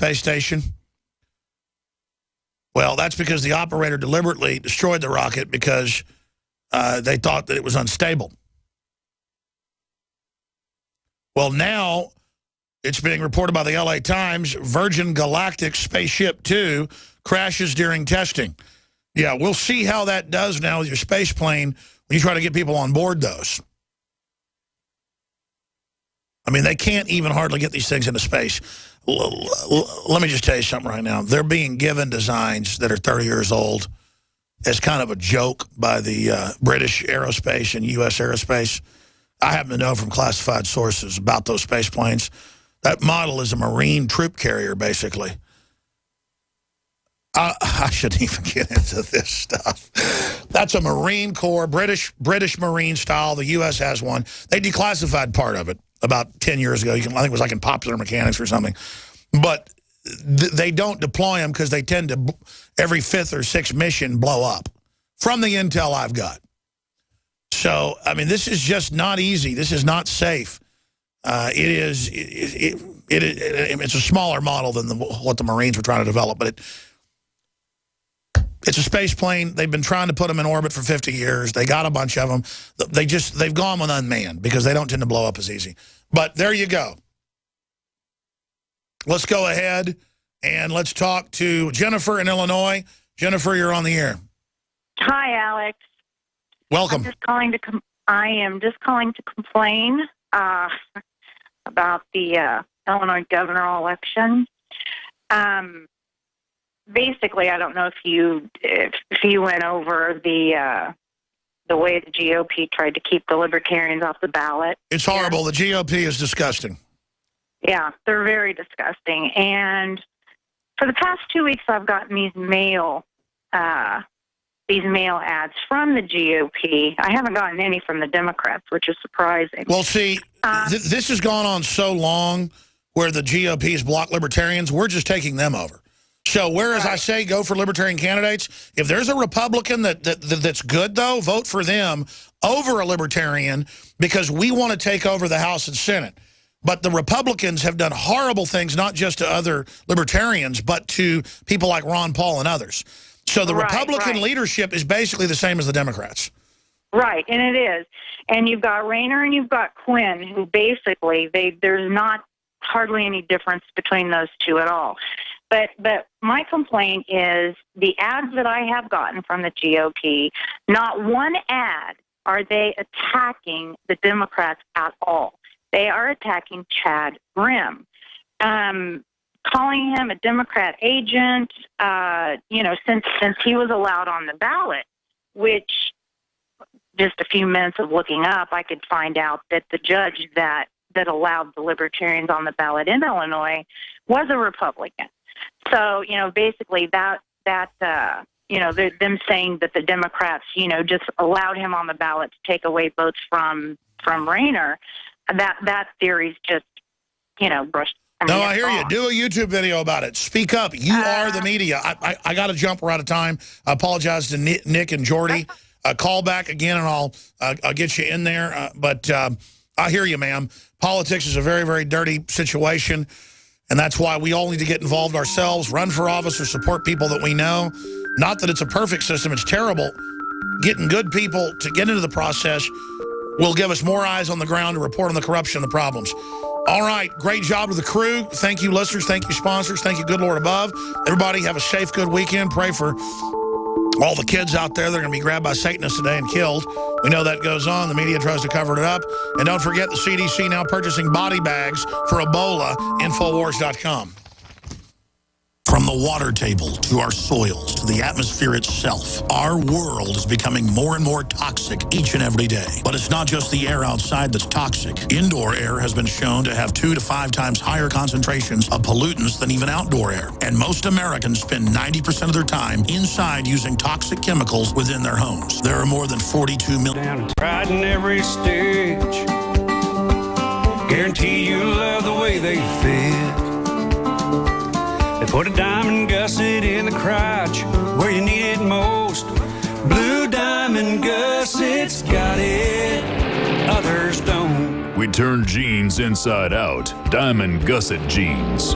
space station? Well, that's because the operator deliberately destroyed the rocket because they thought that it was unstable. Well, now it's being reported by the LA Times, Virgin Galactic Spaceship 2 crashes during testing. Yeah, we'll see how that does now with your space plane when you try to get people on board those. I mean, they can't even hardly get these things into space. Let me just tell you something right now. They're being given designs that are 30 years old as kind of a joke by the British aerospace and U.S. aerospace. I happen to know from classified sources about those space planes. That model is a Marine troop carrier, basically. I shouldn't even get into this stuff. That's a Marine Corps, British Marine style. The U.S. has one. They declassified part of it about 10 years ago. I think it was like in Popular Mechanics or something. But they don't deploy them because they tend to, every fifth or sixth mission, blow up. From the intel I've got. So, I mean, this is just not easy. This is not safe. It's a smaller model than what the Marines were trying to develop, but it's a space plane. They've been trying to put them in orbit for 50 years. They got a bunch of them. They've gone with unmanned because they don't tend to blow up as easy. But there you go. Let's go ahead and let's talk to Jennifer in Illinois. Jennifer, you're on the air. Hi, Alex. Welcome. I am just calling to complain about the Illinois governor election. Basically, I don't know if you went over the way the GOP tried to keep the libertarians off the ballot. It's horrible. The GOP is disgusting. Yeah, they're very disgusting. And for the past 2 weeks, I've gotten these mail ads from the GOP. I haven't gotten any from the Democrats, which is surprising. Well, see, this has gone on so long where the GOP has blocked libertarians. We're just taking them over. So whereas I say go for libertarian candidates, if there's a Republican that's good, though, vote for them over a libertarian because we want to take over the House and Senate. But the Republicans have done horrible things, not just to other libertarians, but to people like Ron Paul and others. So the Republican leadership is basically the same as the Democrats. Right, and it is. And you've got Rayner and you've got Quinn, who basically, there's not hardly any difference between those two at all. But my complaint is the ads that I have gotten from the GOP, not one ad are they attacking the Democrats at all. They are attacking Chad Grimm, calling him a Democrat agent, since he was allowed on the ballot, which just a few minutes of looking up, I could find out that the judge that allowed the libertarians on the ballot in Illinois was a Republican. So, basically them saying that the Democrats, just allowed him on the ballot to take away votes from Rayner, that theory's just, brushed. I hear you. Do a YouTube video about it. Speak up. You are the media. I got to jump. We're out of time. I apologize to Nick and Jordy. Call back again, and I'll get you in there. But I hear you, ma'am. Politics is a very, very dirty situation. And that's why we all need to get involved ourselves, run for office, or support people that we know. Not that it's a perfect system. It's terrible. Getting good people to get into the process will give us more eyes on the ground to report on the corruption and the problems. All right. Great job to the crew. Thank you, listeners. Thank you, sponsors. Thank you, good Lord above. Everybody have a safe, good weekend. Pray for all the kids out there that are going to be grabbed by Satanists today and killed. We know that goes on. The media tries to cover it up. And don't forget the CDC now purchasing body bags for Ebola, Infowars.com. From the water table to our soils to the atmosphere itself, our world is becoming more and more toxic each and every day. But it's not just the air outside that's toxic. Indoor air has been shown to have 2 to 5 times higher concentrations of pollutants than even outdoor air. And most Americans spend 90% of their time inside using toxic chemicals within their homes. There are more than 42 million. Riding every stage. Guarantee you love the way they fit. They put a diamond gusset in the crotch where you need it most. Blue diamond gussets got it, others don't. We turn jeans inside out. Diamond gusset jeans.